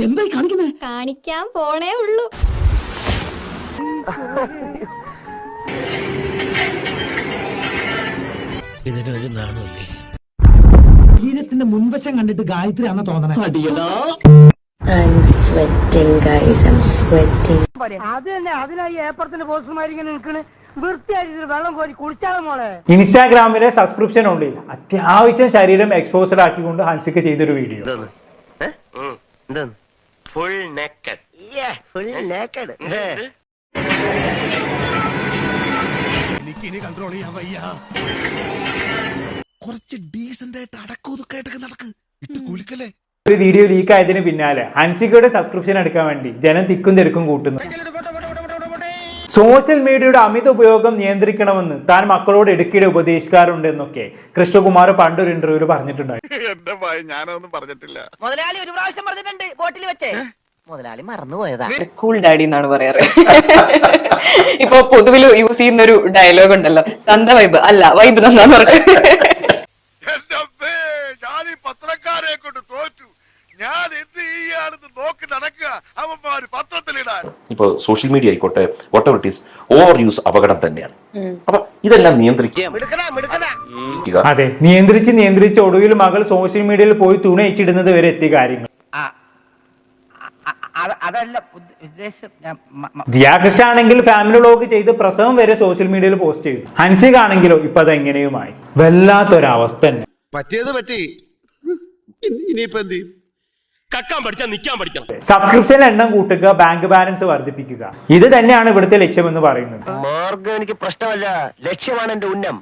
എന്തായി കാണിക്കുന്നേ? കാണിക്കാൻ പോണേ ഉള്ളൂ. ഇതിനൊരു നാണമില്ലേ? ശരീരത്തിന്റെ മുൻവശം കണ്ടിട്ട് ഗായത്രി ആണെന്ന് തോന്നണേ. I'm sweating, guys. I'm sweating. ഇൻസ്റ്റാഗ്രാമിലെ സബ്സ്ക്രിപ്ഷൻ ഉള്ളിൽ അത്യാവശ്യം ശരീരം എക്സ്പോസ്ഡ് ആക്കിക്കൊണ്ട് ഹൻസിക ചെയ്തൊരു വീഡിയോ. എനിക്കിനി കൺട്രോൾ ചെയ്യാൻ വയ്യ. കുറച്ച് ഡീസന്റ് ആയിട്ട് അടക്കൊതുക്കായിട്ടൊക്കെ നടക്ക്, ഇട്ട് കുലുക്കല്ലേ. ഒരു വീഡിയോ ലീക്ക് ആയതിന് പിന്നാലെ ഹൻസികയുടെ സബ്സ്ക്രിപ്ഷൻ എടുക്കാൻ വേണ്ടി ജനം തിക്കും തിരക്കും കൂട്ടുന്നു. സോഷ്യൽ മീഡിയയുടെ അമിത ഉപയോഗം നിയന്ത്രിക്കണമെന്ന് താൻ മക്കളോട് ഇടയ്ക്കിടെ ഉപദേശിക്കാറുണ്ടെന്നൊക്കെ കൃഷ്ണകുമാർ പണ്ടൊരു ഇന്റർവ്യൂല് പറഞ്ഞിട്ടുണ്ടായി. ഞാനൊന്നും പറഞ്ഞിട്ടില്ല. മുതലാളി ഒരു പ്രാവശ്യം പറഞ്ഞിട്ടുണ്ട് ബോട്ടിൽ വെച്ചേ. മുതലാളി മറന്നുപോയതാ. കൂൾ ഡാഡി എന്നാണ് പറയാറ്. ഇപ്പൊ പൊതുവിൽ യൂസ് ചെയ്യുന്ന ഒരു ഡയലോഗ് ഉണ്ടല്ലോ, തന്ത വൈബ് അല്ല വൈബ് തന്നാന്ന് പറഞ്ഞു. ഞാൻ ഈ പത്രക്കാരെ കൊണ്ട് തോറ്റു. ഞാൻ എന്ത് ചെയ്യാണെന്ന് നോക്കി നടക്കുക. അവന്മാര് പത്രത്തിലിടാൻ. ഇപ്പൊ സോഷ്യൽ മീഡിയ ആയിക്കോട്ടെ, whatever it is, over use അപകടം തന്നെയാണ്. അപ്പൊ ഇതെല്ലാം നിയന്ത്രിക്കുക. അതെ, നിയന്ത്രിച്ച് ഒടുവിൽ മകൾ സോഷ്യൽ മീഡിയയിൽ പോയി തുണയിച്ചിടുന്നത് വരെ എത്തിയ കാര്യങ്ങൾ. ദിയാകൃഷ്ണ ആണെങ്കിൽ ഫാമിലി വ്ലോഗ് ചെയ്ത് പ്രസവം വരെ സോഷ്യൽ മീഡിയയിൽ പോസ്റ്റ് ചെയ്തു. ഹൻസിക ആണെങ്കിലോ ഇപ്പൊ അത് എങ്ങനെയുമായി. വല്ലാത്തൊരവസ്ഥ തന്നെ. പറ്റിയത് പറ്റി. ഇനിയിപ്പോ എന്ത് ചെയ്യും? കക്കാൻ പഠിച്ചാൽ നിൽക്കാൻ പഠിക്കണം. സബ്സ്ക്രിപ്ഷൻ എണ്ണം കൂട്ടുക, ബാങ്ക് ബാലൻസ് വർദ്ധിപ്പിക്കുക, ഇത് തന്നെയാണ് ഇവിടുത്തെ ലക്ഷ്യമെന്ന് പറയുന്നത്. മാർഗം എനിക്ക് പ്രശ്നമല്ല, ലക്ഷ്യമാണ് എന്റെ ഉന്നം.